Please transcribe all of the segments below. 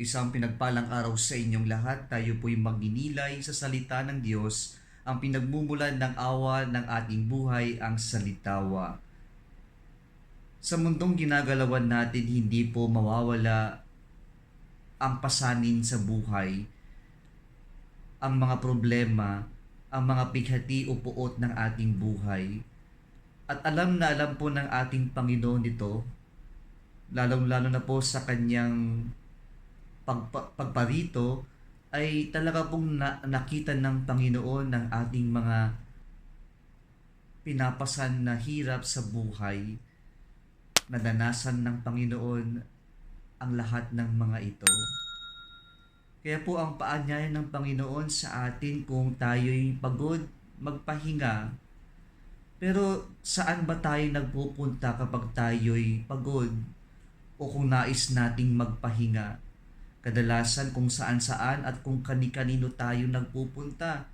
Isang pinagpalang araw sa inyong lahat. Tayo po'y magninilay sa salita ng Diyos, ang pinagmumulan ng awa ng ating buhay, ang salitawa. Sa mundong ginagalawan natin, hindi po mawawala ang pasanin sa buhay, ang mga problema, ang mga pighati o puot ng ating buhay. At alam na alam po ng ating Panginoon ito, lalong-lalo na po sa kanyang pagparito, ay talaga pong nakita ng Panginoon ng ating mga pinapasan na hirap sa buhay. Nadanasan ng Panginoon ang lahat ng mga ito. Kaya po ang paanyaya ng Panginoon sa atin, kung tayo'y pagod, magpahinga. Pero saan ba tayo nagpupunta kapag tayo'y pagod? O kung nais nating magpahinga? Kadalasan kung saan-saan at kung kani-kanino tayo nagpupunta.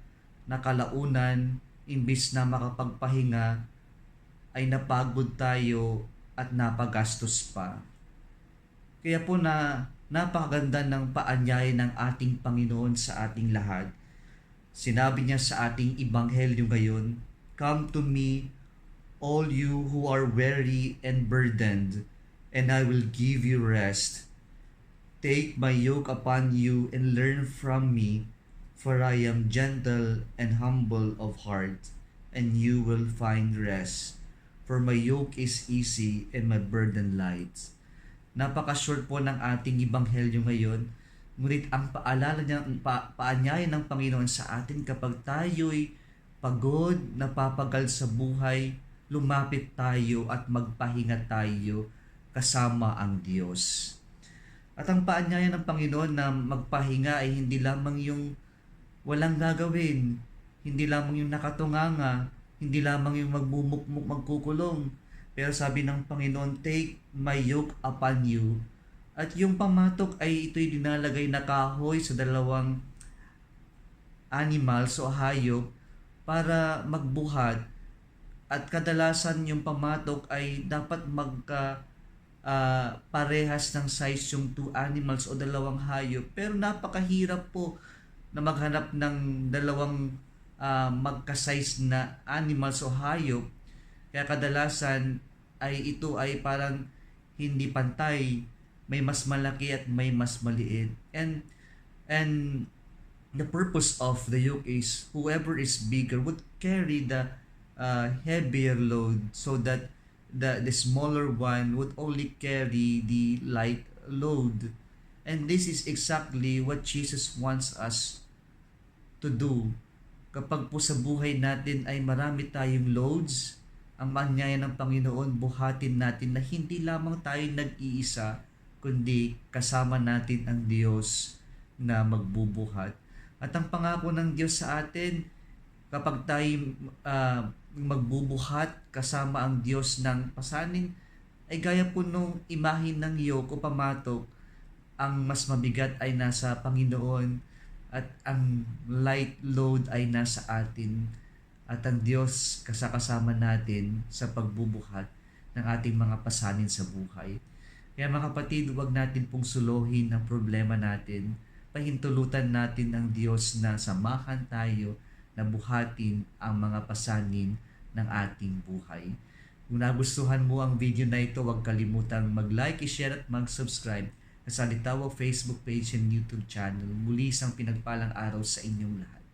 Nakalaunan, imbis na makapagpahinga, ay napagod tayo at napagastos pa. Kaya po napakaganda ng paanyaya ng ating Panginoon sa ating lahat. Sinabi niya sa ating Ebanghelyo ngayon, "Come to me, all you who are weary and burdened, and I will give you rest. Take my yoke upon you and learn from me, for I am gentle and humble of heart, and you will find rest. For my yoke is easy and my burden light." Napaka-short po ng ating Ebanghelyo ngayon, ngunit ang paalala niya, paanyaya ng Panginoon sa atin, kapag tayo'y pagod, napapagal sa buhay, lumapit tayo at magpahinga tayo kasama ang Diyos. At ang paanyaya ng Panginoon na magpahinga ay hindi lamang yung walang gagawin, hindi lamang yung nakatunganga, hindi lamang yung magmumukmuk, magkukulong. Pero sabi ng Panginoon, "Take my yoke upon you." At yung pamatok ay ito'y dinalagay na kahoy sa dalawang animals o hayop para magbuhat. At kadalasan yung pamatok ay dapat parehas ng size yung two animals o dalawang hayop. Pero napakahirap po na maghanap ng dalawang magka-size na animals o hayop. Kaya kadalasan ay ito ay parang hindi pantay. May mas malaki at may mas maliit. And the purpose of the yoke is whoever is bigger would carry the heavier load, so that the smaller one would only carry the light load. And this is exactly what Jesus wants us to do. Kapag po sa buhay natin ay marami tayong loads, ang paanyaya ng Panginoon, buhatin natin na hindi lamang tayo nag-iisa, kundi kasama natin ang Diyos na magbubuhat. At ang pangako ng Diyos sa atin, kapag tayo magbubuhat kasama ang Diyos ng pasanin, ay gaya po nung imahin ng yoke o pamatok, ang mas mabigat ay nasa Panginoon at ang light load ay nasa atin. At ang Diyos kasama natin sa pagbubuhat ng ating mga pasanin sa buhay. Kaya mga kapatid, huwag natin pong suluhin ang problema natin. Pahintulutan natin ang Diyos na samahan tayo na buhatin ang mga pasanin ng ating buhay. Kung nagustuhan mo ang video na ito, huwag kalimutang mag-like, i-share at mag-subscribe sa Salitawa Facebook page and YouTube channel. Muli isang pinagpalang araw sa inyong lahat.